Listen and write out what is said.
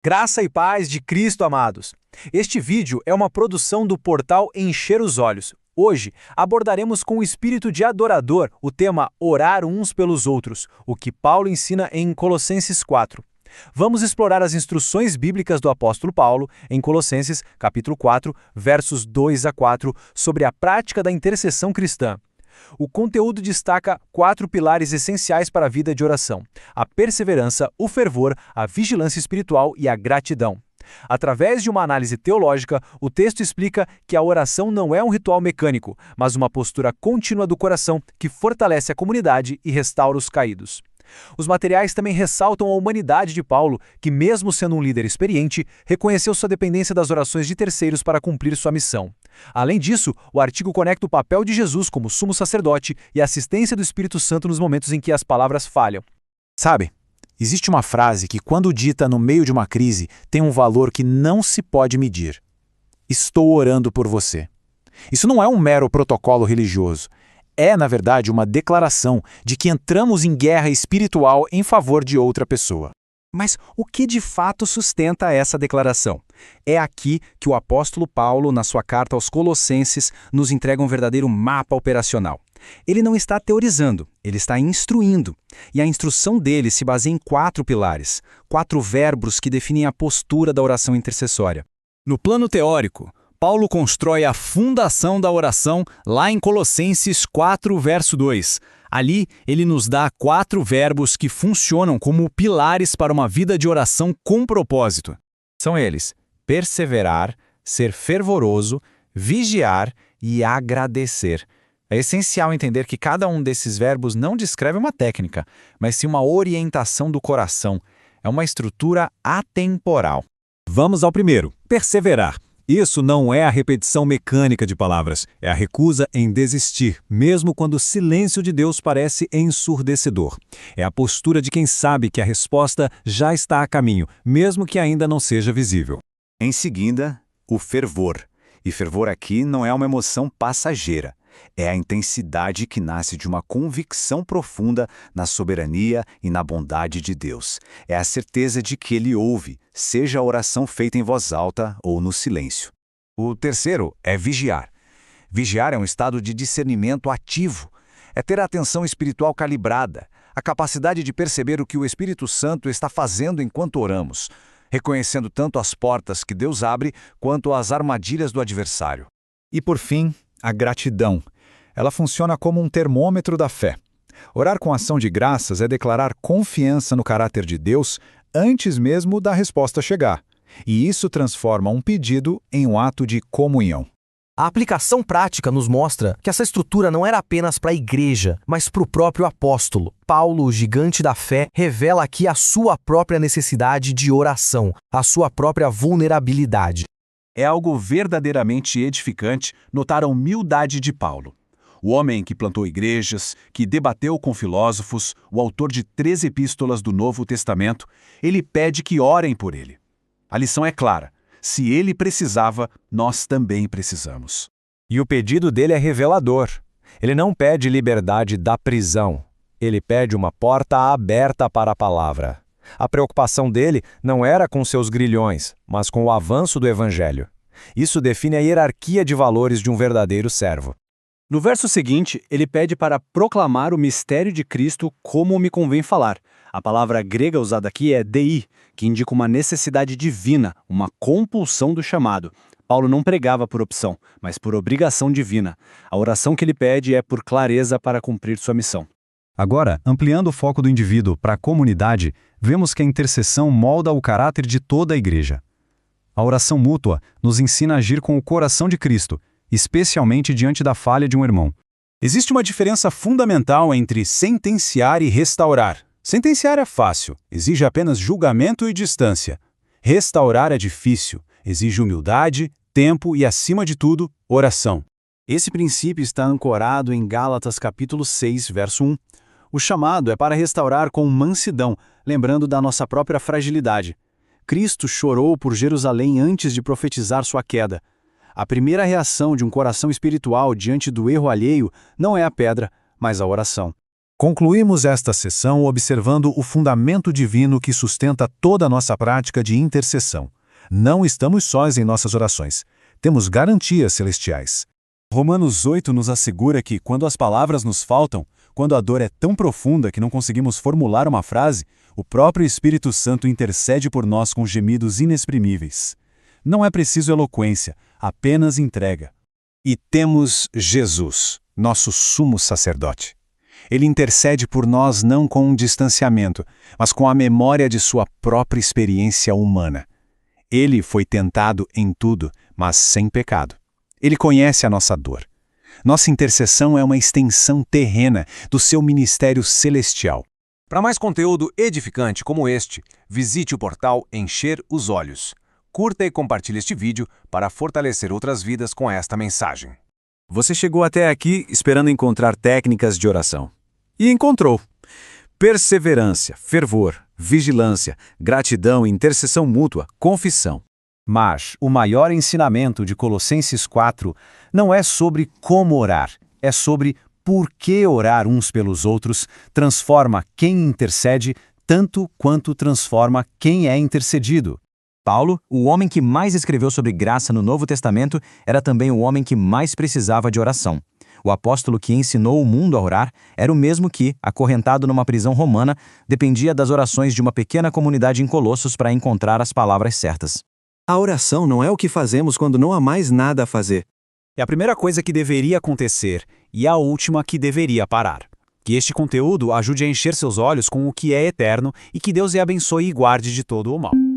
Graça e paz de Cristo, amados. Este vídeo é uma produção do portal Encher os Olhos. Hoje abordaremos com o espírito de adorador o tema orar uns pelos outros, o que Paulo ensina em Colossenses 4. Vamos explorar as instruções bíblicas do apóstolo Paulo em Colossenses, capítulo 4, versos 2 a 4, sobre a prática da intercessão cristã. O conteúdo destaca 4 pilares essenciais para a vida de oração: a perseverança, o fervor, a vigilância espiritual e a gratidão. Através de uma análise teológica, o texto explica que a oração não é um ritual mecânico, mas uma postura contínua do coração que fortalece a comunidade e restaura os caídos. Os materiais também ressaltam a humanidade de Paulo, que mesmo sendo um líder experiente, reconheceu sua dependência das orações de terceiros para cumprir sua missão. Além disso, o artigo conecta o papel de Jesus como sumo sacerdote e a assistência do Espírito Santo nos momentos em que as palavras falham. Sabe, existe uma frase que, quando dita no meio de uma crise, tem um valor que não se pode medir. Estou orando por você. Isso não é um mero protocolo religioso. É, na verdade, uma declaração de que entramos em guerra espiritual em favor de outra pessoa. Mas o que de fato sustenta essa declaração? É aqui que o apóstolo Paulo, na sua carta aos Colossenses, nos entrega um verdadeiro mapa operacional. Ele não está teorizando, ele está instruindo. E a instrução dele se baseia em 4 pilares, 4 verbos que definem a postura da oração intercessória. No plano teórico, Paulo constrói a fundação da oração lá em Colossenses 4, verso 2. Ali, ele nos dá 4 verbos que funcionam como pilares para uma vida de oração com propósito. São eles: perseverar, ser fervoroso, vigiar e agradecer. É essencial entender que cada um desses verbos não descreve uma técnica, mas sim uma orientação do coração. É uma estrutura atemporal. Vamos ao primeiro: perseverar. Isso não é a repetição mecânica de palavras, é a recusa em desistir, mesmo quando o silêncio de Deus parece ensurdecedor. É a postura de quem sabe que a resposta já está a caminho, mesmo que ainda não seja visível. Em seguida, o fervor. E fervor aqui não é uma emoção passageira. É a intensidade que nasce de uma convicção profunda na soberania e na bondade de Deus. É a certeza de que Ele ouve, seja a oração feita em voz alta ou no silêncio. O terceiro é vigiar. Vigiar é um estado de discernimento ativo. É ter a atenção espiritual calibrada, a capacidade de perceber o que o Espírito Santo está fazendo enquanto oramos, reconhecendo tanto as portas que Deus abre quanto as armadilhas do adversário. E por fim, a gratidão. Ela funciona como um termômetro da fé. Orar com ação de graças é declarar confiança no caráter de Deus antes mesmo da resposta chegar. E isso transforma um pedido em um ato de comunhão. A aplicação prática nos mostra que essa estrutura não era apenas para a igreja, mas para o próprio apóstolo. Paulo, o gigante da fé, revela aqui a sua própria necessidade de oração, a sua própria vulnerabilidade. É algo verdadeiramente edificante notar a humildade de Paulo. O homem que plantou igrejas, que debateu com filósofos, o autor de 3 epístolas do Novo Testamento, ele pede que orem por ele. A lição é clara: se ele precisava, nós também precisamos. E o pedido dele é revelador. Ele não pede liberdade da prisão. Ele pede uma porta aberta para a palavra. A preocupação dele não era com seus grilhões, mas com o avanço do Evangelho. Isso define a hierarquia de valores de um verdadeiro servo. No verso seguinte, ele pede para proclamar o mistério de Cristo como me convém falar. A palavra grega usada aqui é dei, que indica uma necessidade divina, uma compulsão do chamado. Paulo não pregava por opção, mas por obrigação divina. A oração que ele pede é por clareza para cumprir sua missão. Agora, ampliando o foco do indivíduo para a comunidade, vemos que a intercessão molda o caráter de toda a igreja. A oração mútua nos ensina a agir com o coração de Cristo, especialmente diante da falha de um irmão. Existe uma diferença fundamental entre sentenciar e restaurar. Sentenciar é fácil, exige apenas julgamento e distância. Restaurar é difícil, exige humildade, tempo e, acima de tudo, oração. Esse princípio está ancorado em Gálatas capítulo 6, verso 1. O chamado é para restaurar com mansidão, lembrando da nossa própria fragilidade. Cristo chorou por Jerusalém antes de profetizar sua queda. A primeira reação de um coração espiritual diante do erro alheio não é a pedra, mas a oração. Concluímos esta sessão observando o fundamento divino que sustenta toda a nossa prática de intercessão. Não estamos sós em nossas orações. Temos garantias celestiais. Romanos 8 nos assegura que, quando as palavras nos faltam, quando a dor é tão profunda que não conseguimos formular uma frase, o próprio Espírito Santo intercede por nós com gemidos inexprimíveis. Não é preciso eloquência, apenas entrega. E temos Jesus, nosso sumo sacerdote. Ele intercede por nós não com um distanciamento, mas com a memória de sua própria experiência humana. Ele foi tentado em tudo, mas sem pecado. Ele conhece a nossa dor. Nossa intercessão é uma extensão terrena do seu ministério celestial. Para mais conteúdo edificante como este, visite o portal Encher os Olhos. Curta e compartilhe este vídeo para fortalecer outras vidas com esta mensagem. Você chegou até aqui esperando encontrar técnicas de oração. E encontrou. Perseverança, fervor, vigilância, gratidão, intercessão mútua, confissão. Mas o maior ensinamento de Colossenses 4 não é sobre como orar, é sobre por que orar uns pelos outros transforma quem intercede tanto quanto transforma quem é intercedido. Paulo, o homem que mais escreveu sobre graça no Novo Testamento, era também o homem que mais precisava de oração. O apóstolo que ensinou o mundo a orar era o mesmo que, acorrentado numa prisão romana, dependia das orações de uma pequena comunidade em Colossos para encontrar as palavras certas. A oração não é o que fazemos quando não há mais nada a fazer. É a primeira coisa que deveria acontecer e a última que deveria parar. Que este conteúdo ajude a encher seus olhos com o que é eterno e que Deus lhe abençoe e guarde de todo o mal.